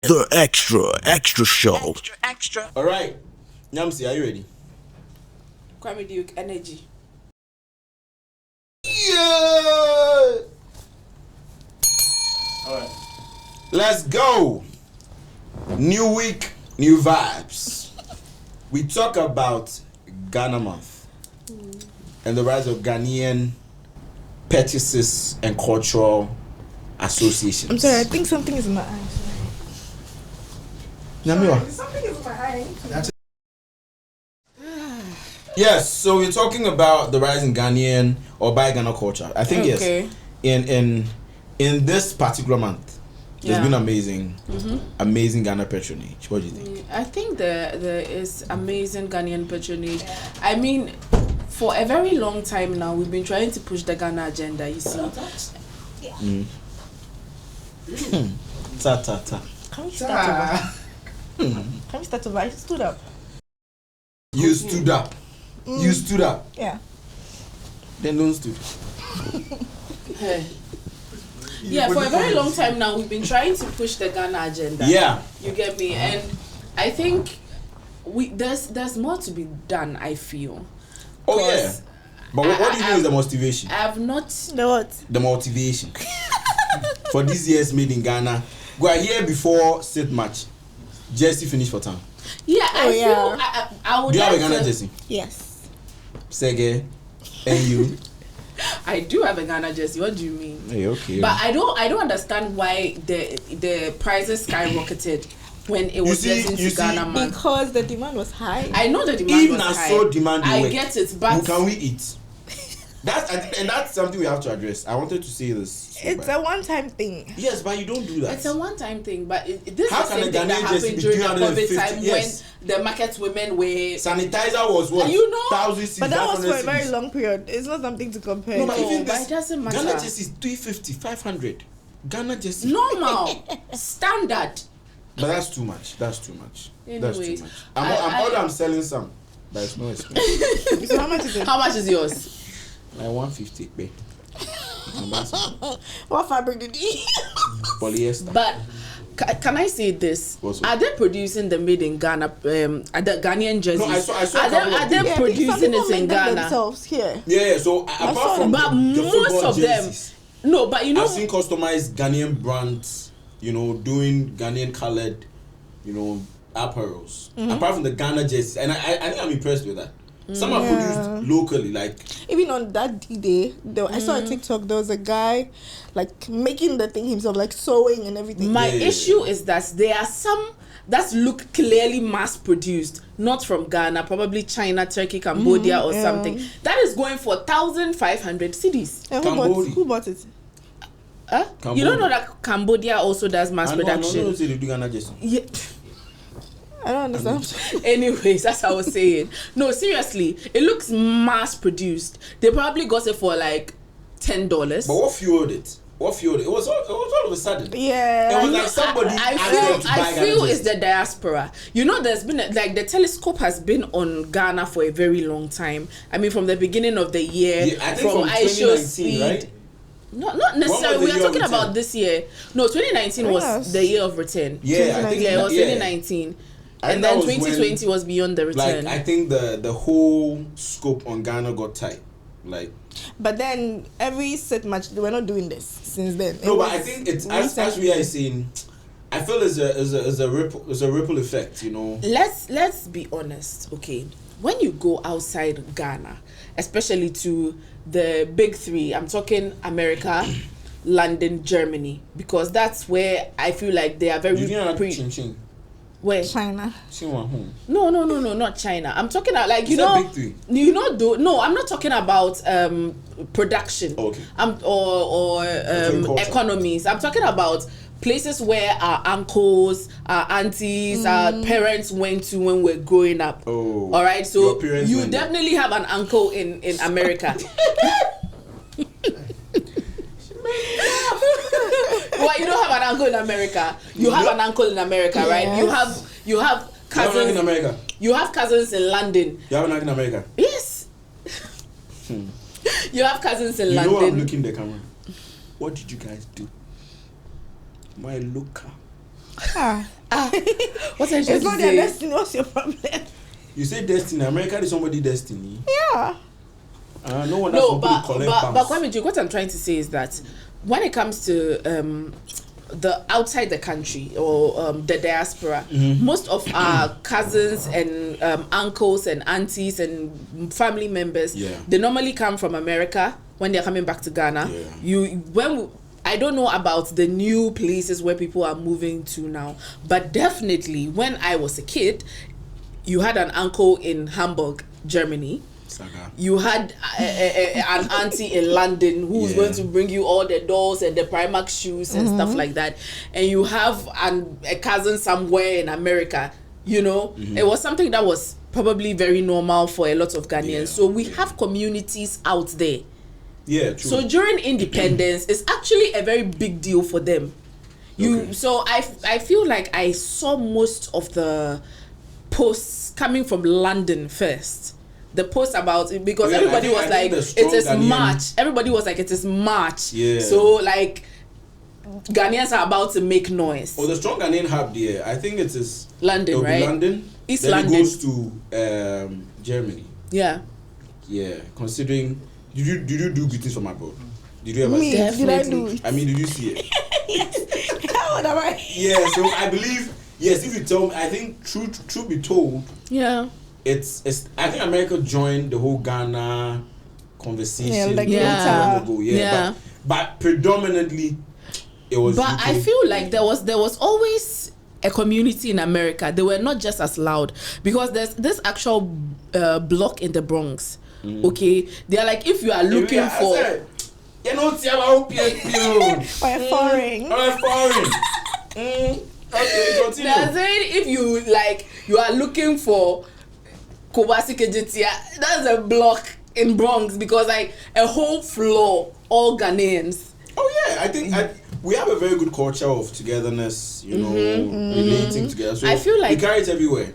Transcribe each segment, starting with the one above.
The extra show. Extra. All right, Nyamsi, are you ready? Kwame Duke energy. Yeah. All right, let's go. New week, new vibes. We talk about Ghana month and the rise of Ghanaian practices and cultural associations. I'm sorry, I think something is in my eye. Nyamiwa. Something is in my eye. Yes, so we're talking about the rise in Ghanaian or by Ghana culture. I think Okay. yes. In this particular month, there's Yeah. been amazing Ghana patronage. What do you think? I think there is amazing Ghanaian patronage. I mean, for a very long time now, we've been trying to push the Ghana agenda. You see, Ta. Can we start over? Can we start over? I stood up. You stood up. You stood up. Yeah. Then don't stood. yeah, for a very long time now, we've been trying to push the Ghana agenda. Yeah. You get me? And I think there's more to be done, I feel. Oh yeah. 'Cause But what do you think is the motivation? I've not. The what? The motivation for this year's made in Ghana. We are here before state match. Jersey finished for town. Yeah, Oh, I yeah. feel I would Do you have a like Ghana to- jersey? Yes. Sege, and you? I do have a Ghana jersey. What do you mean? Hey, okay. But I don't understand why the prices skyrocketed when it was getting you to see, Ghana month. Because the demand was high. I know the demand Even was as high. so demand I work, get it, who but can we eat? That's something we have to address. I wanted to say this. so It's bad. a one-time thing. Yes, but you don't do that. it's a one-time thing. But this How is the can a same thing that Ghanaian jersey happened be during the 350? COVID time Yes. when the market women were. Sanitizer was what? You know? 1,000 But that was for a 500 very cedis. long period. It's not something to compare. No, but No, even but this it doesn't matter. Ghana jersey is 350, 500. Ghana jersey. Normal, standard. But that's too much. That's too much. That's Anyways, too much. I'm selling some, but it's not expensive. So how much is it? How much is yours? Like 150, babe. What fabric did you use? Polyester. But can I say this? What's up? Are they producing the made in Ghana? Are the Ghanaian jerseys? No, I saw a Are couple of they things. Some producing people it in make them Ghana? themselves here. Yeah, so apart saw from But the most football of them, jerseys, no. But you know, I've seen customized Ghanaian brands, doing Ghanaian colored, apparels. Apart from the Ghana jerseys, and I think I'm impressed with that. Some are produced locally, like Even on that D-Day, I saw a TikTok. There was a guy like making the thing himself, like sewing and everything. my Yeah. issue is that there are some that look clearly mass produced, not from Ghana, probably China, Turkey, Cambodia, or yeah. something. That is going for 1,500 cedis. And Cambodia. who bought it? Huh? You don't know that Cambodia also does mass I know production? say they do Ghana jersey. Yeah. I don't understand. Anyways, that's what I was saying. No, seriously, it looks mass produced. They probably got it for like $10. But what fueled it? It was all of a sudden. Yeah. It was like somebody asked them to buy I Ghana feel jersey. it's the diaspora. There's been the telescope has been on Ghana for a very long time. I mean, from the beginning of the year, Yeah, I think from from ISHO 2019, speed. right? Not necessarily. was the We are year of talking about return? this year. No, 2019 was Yes. the year of return. Yeah, I think Yeah, it was yeah. 2019. I think And that then was 2020 was beyond the Like return. I think the whole scope on Ghana got tight. Like But then every set match, they were not doing this since then. no, It but I was think it's as we are saying. I feel it's a ripple effect. Let's be honest, okay? When you go outside Ghana, especially to the big three, I'm talking America, London, Germany, because that's where I feel like they are very You didn't chin chin. where China. Chin one home. no, not China. I'm talking about like You said big three. I'm not talking about production. Okay. Or Agriculture. economies. I'm talking about places where our uncles, our aunties, our parents went to when we're growing up. Oh. All right, so Your parents you went there. definitely have an uncle in America. Well, you don't have an uncle in America. You have an uncle in America, right? Yes. You have You have an uncle cousins in America. You have cousins in London. You have an uncle in America. Yes. You have cousins in You know I'm London. looking the camera. What did you guys do? My looker. What's that? It's not their destiny. What's your problem? You say destiny. America is somebody's destiny. Yeah. No one. No, but Kwame, what I'm trying to say is that when it comes to the outside the country or the diaspora, most of our cousins and uncles and aunties and family members, they normally come from America when they're coming back to Ghana. I don't know about the new places where people are moving to now, but definitely when I was a kid, you had an uncle in Hamburg, Germany. You had an auntie in London who was going to bring you all the dolls and the Primark shoes and stuff like that, and you have a cousin somewhere in America. You know, it was something that was probably very normal for a lot of Ghanaians. So we have communities out there. Yeah, true. So during independence, it's actually a very big deal for them. So I feel like I saw most of the posts coming from London first. The post about it, because everybody was like, it is March. Everybody was like, it is March. Yeah. So like, Ghanaians are about to make noise. The strong Ghanaian hub there, I think it is London, right? London. East then London. It goes to Germany. Yeah. Yeah. Considering, did you do greetings from abroad? Did you ever see it? Did I do it? I mean, did you see it? Yes. How would I? Yeah. So I believe, yes. If you tell me, I think truth be told. Yeah. It's I think America joined the whole Ghana conversation long ago. But predominantly it was But UK. I feel like there was always a community in America. They were not just as loud, because there's this actual block in the Bronx. Okay, they're like, if you are looking for foreign. Okay, continue. They're saying if you are looking for Kobasi Kejetia, that's a block in Bronx, because like a whole floor, all Ghanaians. Oh yeah, I think we have a very good culture of togetherness, relating together. So I feel like we carry it everywhere.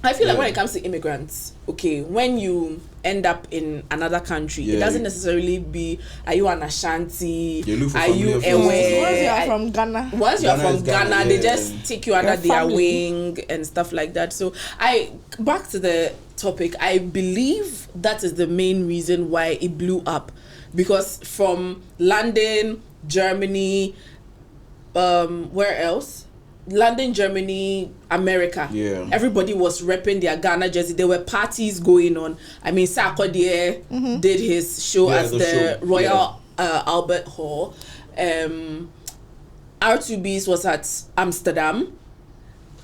I feel like when it comes to immigrants, okay, when you end up in another country, it doesn't necessarily be, are you an Ashanti, are you aware? Once you are from Ghana. Once you are from Ghana, they just take you under their wing and stuff like that. So back to the topic, I believe that is the main reason why it blew up, because from London, Germany, where else? London, Germany, America. Yeah. Everybody was repping their Ghana jersey. There were parties going on. I mean, Sarkodie did his show at the Royal Albert Hall. R2B's was at Amsterdam.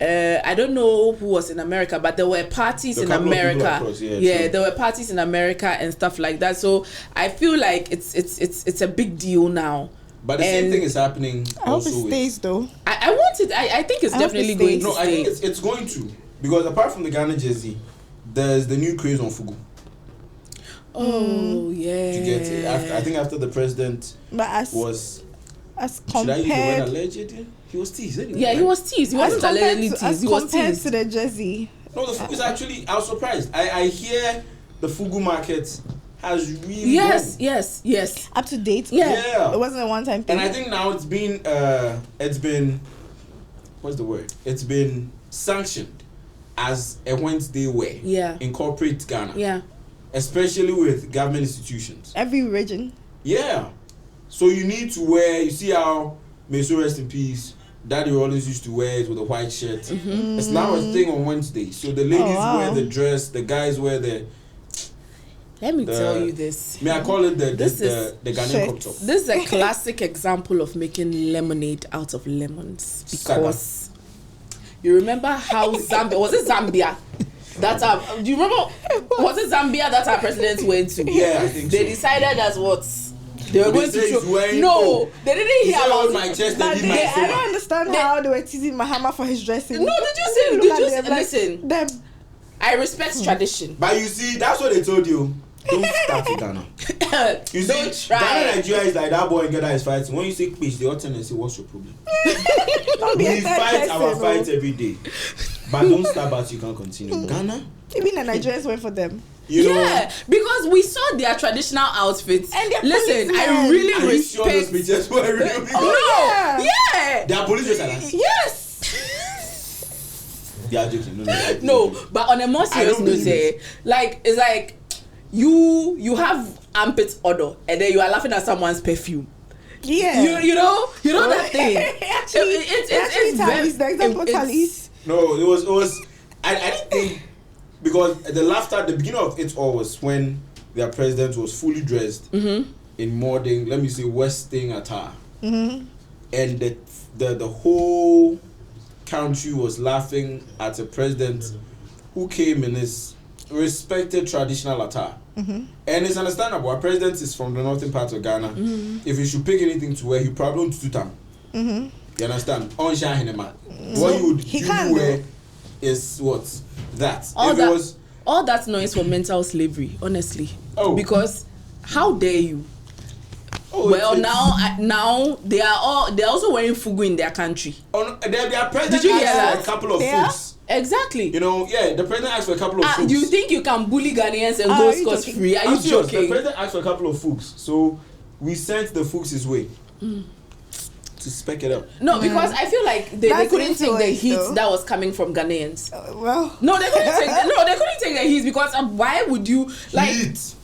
I don't know who was in America, but there were parties in America. There were parties in America and stuff like that. So I feel like it's a big deal now. But the same thing is happening. I hope it stays though. I want it. I think it's definitely going to stay. No, I think it's going to, because apart from the Ghana jersey, there's the new craze on fugu. Oh yeah. You get it? I think after the president as should I use the word alleged? He was teased anyway. Yeah, he was teased. He wasn't allegedly teased. He was teased. To the jersey. No, the fugu is actually. I was surprised. I hear the fugu market has really yes up to date. Yeah. It wasn't a one-time thing. And I think now it's been what's the word? It's been sanctioned as a Wednesday wear. Yeah. In corporate Ghana. Yeah. Especially with government institutions. Every region. Yeah. So you need to wear. You see how, may so rest in peace, Daddy always used to wear it with a white shirt. It's now a thing on Wednesday. So the ladies wear the dress, the guys wear the. Let me tell you this. May I call it the Ghanaian crop top? This is a classic example of making lemonade out of lemons. Because you remember how Zambia, was it Zambia? Do you remember, was it Zambia that our president went to? Yeah, I think they decided that's what they were going to show. No, they didn't hear about my chest. But I don't understand how they were teasing Mahama for his dressing. No, did you see? Listen, them. I respect tradition. But you see, that's what they told you. Don't start in Ghana. You see, Ghana, Nigeria is like that boy in Ghana is fighting. When you say pitch, the alternate and say, what's your problem? We fight our fight every day. But don't start but you can continue. Ghana? Even the Nigerians went for them. You know, because we saw their traditional outfits. And listen, I really respect. Are you sure those pictures were real? Oh, yeah. They are police like that. Yes. They are joking. No, but on a more serious note, like it's like you have armpit odor and then you are laughing at someone's perfume. Yeah. You know that thing. It's Tallies, the example Tallies. No, it was. I didn't think, because the laughter at the beginning of it all was when their president was fully dressed in modern, let me say, Western attire, and the whole country was laughing at a president who came in his respected traditional attire. And it's understandable. Our president is from the northern part of Ghana. If he should pick anything to wear, he probably won't do that. You understand? On Shahinema. What you would wear is what? That. All that noise for mental slavery, honestly. Oh. Because how dare you? Oh, well, now they're also wearing fugu in their country. Their president Did you hear asked that? for a couple of fugs. Exactly. You know, the president asked for a couple of fugs. Do you think you can bully Ghanaians and go scot free? Are you joking? The president asked for a couple of fugs, so we sent the fugs his way to spec it up. No, because I feel like they couldn't take the heat that was coming from Ghanaians. No, they couldn't take the heat because why would you like? Heat.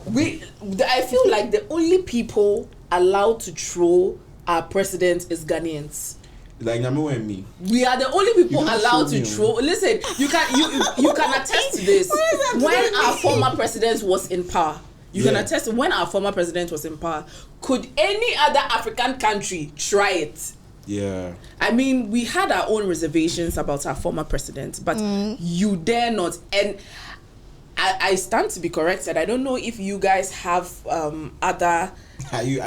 I feel like the only people allowed to troll our president is Ghanaians. Like Nyamu and me. We are the only people allowed to troll. Listen, you can attest to this. When our former president was in power, can attest when our former president was in power. Could any other African country try it? Yeah. I mean, we had our own reservations about our former president, but you dare not. And I stand to be corrected. I don't know if you guys have other. Are you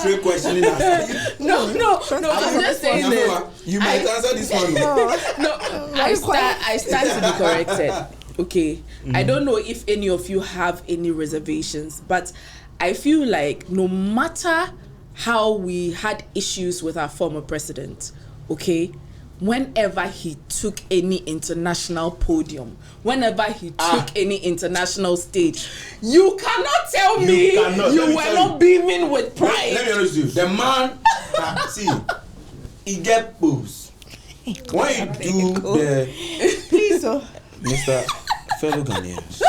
trick questioning us? No. I'm just saying this. You might answer this one. No. I stand to be corrected. Okay. I don't know if any of you have any reservations, but I feel like no matter how we had issues with our former president, okay, whenever he took any international podium, whenever he took any international stage, you cannot tell me you were not beaming with pride. Let me honest you. The man, see, he get boobs. When you do Please, sir. Mr. Fellow Ghanaians.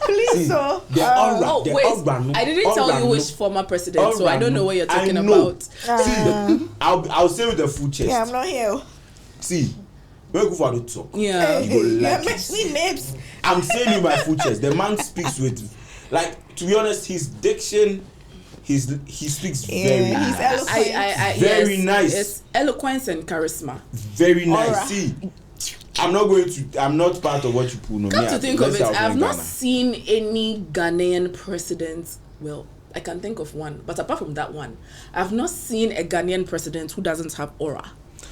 Please, sir. I didn't tell you which former president, so I don't know what you're talking about. See, I'll say with the full chest. Yeah, I'm not here. See, when you go for the talk, yeah, you go like sweet lips. I'm saying you my full chest. The man speaks with, like, to be honest, his diction, he speaks very nice. Very nice. It's eloquence and charisma. Very nice. See, I'm not part of what you put on me. Come to think of it, I've not seen any Ghanaian president. Well, I can think of one, but apart from that one, I've not seen a Ghanaian president who doesn't have aura.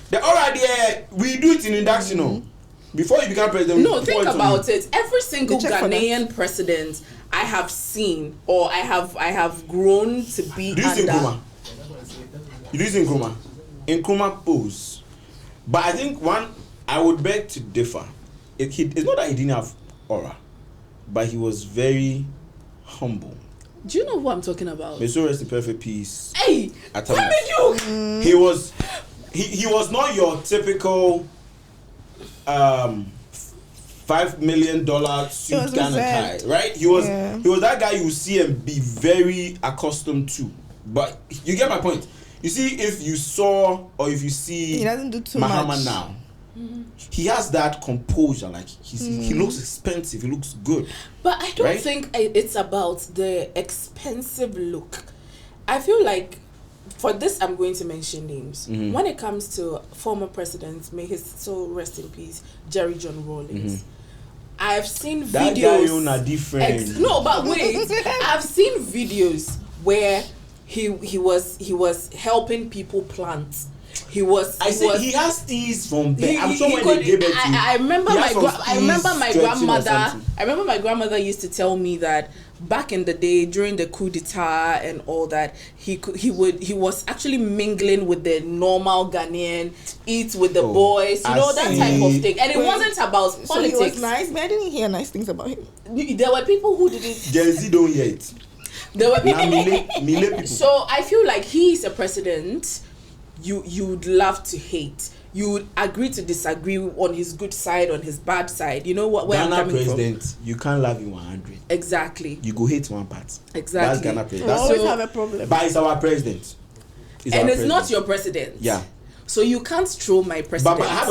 The aura there, we do it in induction. Before you become president. No, think about it. Every single Ghanaian president I have seen, or I have grown to be under. You do this in Nkrumah. In Nkrumah pose. But I think I would beg to differ. It's not that he didn't have aura, but he was very humble. Do you know who I'm talking about? May so rest in perfect peace. Hey, he was not your typical $5 million suit kind of guy, right? He was that guy you see and be very accustomed to. But you get my point. You see, if you saw or if you see he doesn't do too Mahama much now. He has that composure, like he looks expensive, he looks good. But I don't think it's about the expensive look. I feel like, for this I'm going to mention names. When it comes to former presidents, may his soul rest in peace, Jerry John Rawlings. I've seen videos. That guy is different. No, but wait, I've seen videos where he was helping people plant. He has things from there. I'm sure when they gave it to I remember my grandmother used to tell me that back in the day during the coup d'etat and all that, he was actually mingling with the normal Ghanaian, eat with the boys, that type of thing. And it wasn't about politics. So he was nice, but I didn't hear nice things about him. There were people who didn't. Gen Z don't hear it. There were people. People. So I feel like he is a president you'd love to hate. you would agree to disagree on his good side, on his bad side. You know what? Where Ghana I'm coming president, from. you can't love him 100. Exactly. You go hate one part. Exactly. That's Ghana president. We That's always so- have a problem. but it's our president. And it's not your president. Yeah. So you can't troll my president. But I have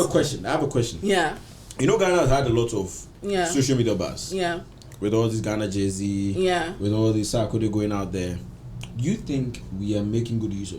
a question. Yeah. You know, Ghana has had a lot of Yeah. social media buzz. Yeah. With all this Ghana Jay-Z. Yeah. With all this Sarkodie going out there. Do you think we are making good use of it?